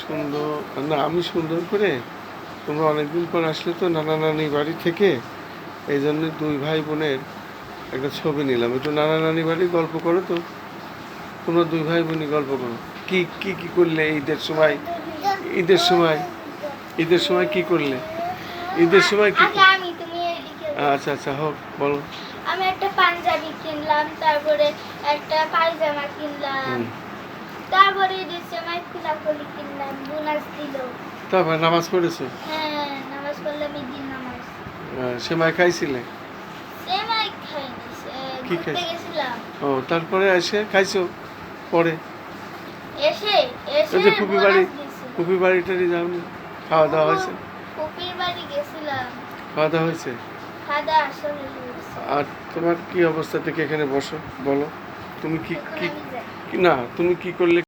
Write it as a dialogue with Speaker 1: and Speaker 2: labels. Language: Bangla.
Speaker 1: সুন্দর না, আমি সুন্দর করে, তোমরা অনেকদিন পর আসলে তো নানা নানি বাড়ি থেকে, এই জন্য দুই ভাই বোনের একটা ছবি নিলাম। একটু নানা নানি বাড়ি গল্প করো তো, তোমরা দুই ভাই বোনই গল্প করো। কি কি কি করলে ঈদের সময়? ঈদের সময় ঈদের সময় কি করলে? ঈদের সময় কি
Speaker 2: আগে আমি, তুমি এদিকে
Speaker 1: আচ্ছা আচ্ছা, হোক বলো।
Speaker 2: আমি একটা পাঞ্জাবি কিনলাম, তারপরে একটা পায়জামা কিনলাম, তারপরে ঈদের সময় খোলাখুলি কিনলাম, বোনাস দিল।
Speaker 1: তারপর নামাজ পড়েছো?
Speaker 2: হ্যাঁ, নামাজ পড়লাম, ঈদের নামাজ।
Speaker 1: সেমাই খাইছিলে?
Speaker 2: সেমাই খাইনি,
Speaker 1: কি
Speaker 2: ঘুরতে
Speaker 1: খাইছো?
Speaker 2: গেছিলাম।
Speaker 1: ও, তারপরে এসে খাইছো পরে?
Speaker 2: এসে
Speaker 1: ওই যে ফুপি বাড়ি,
Speaker 2: বোনাস দিছিল।
Speaker 1: ফুপি বাড়ি টাড়ি যাওনি? খাওয়া দাওয়া হয়েছে?
Speaker 2: ফুপির বাড়ি গেছিলাম,
Speaker 1: খাওয়া দাওয়া হয়েছে?
Speaker 2: খাদা আসলে হয়েছে।
Speaker 1: আর তোমার কি অবস্থা থেকে এখানে বসো, বলো তুমি কি
Speaker 2: এখন
Speaker 1: কি
Speaker 2: আমি যাই।
Speaker 1: না, তুমি কি করলে